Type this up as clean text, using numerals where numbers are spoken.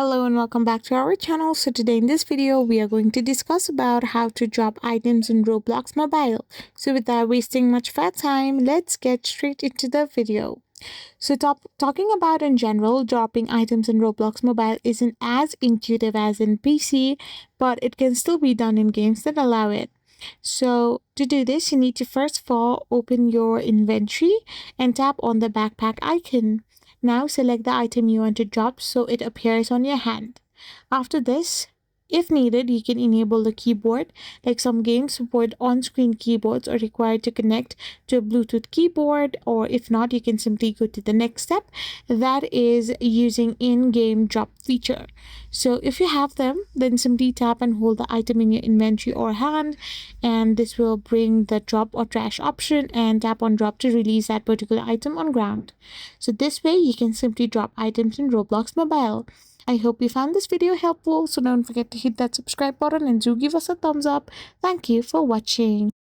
Hello and welcome back to our channel. So today in this video we are going to discuss about how to drop items in Roblox Mobile. So without wasting much of our time, let's get straight into the video. So talking about in general, dropping items in Roblox Mobile isn't as intuitive as in PC, but it can still be done in games that allow it. So to do this, you need to first of all open your inventory and tap on the backpack icon. Now select the item you want to drop so it appears on your hand. After this, if needed, you can enable the keyboard, like some games support on-screen keyboards or required to connect to a Bluetooth keyboard, or if not, you can simply go to the next step, that is using in-game drop feature. So if you have them, then simply tap and hold the item in your inventory or hand, and this will bring the drop or trash option, and tap on drop to release that particular item on ground. So this way you can simply drop items in Roblox Mobile. I hope you found this video helpful, so don't forget to hit that subscribe button and do give us a thumbs up. Thank you for watching.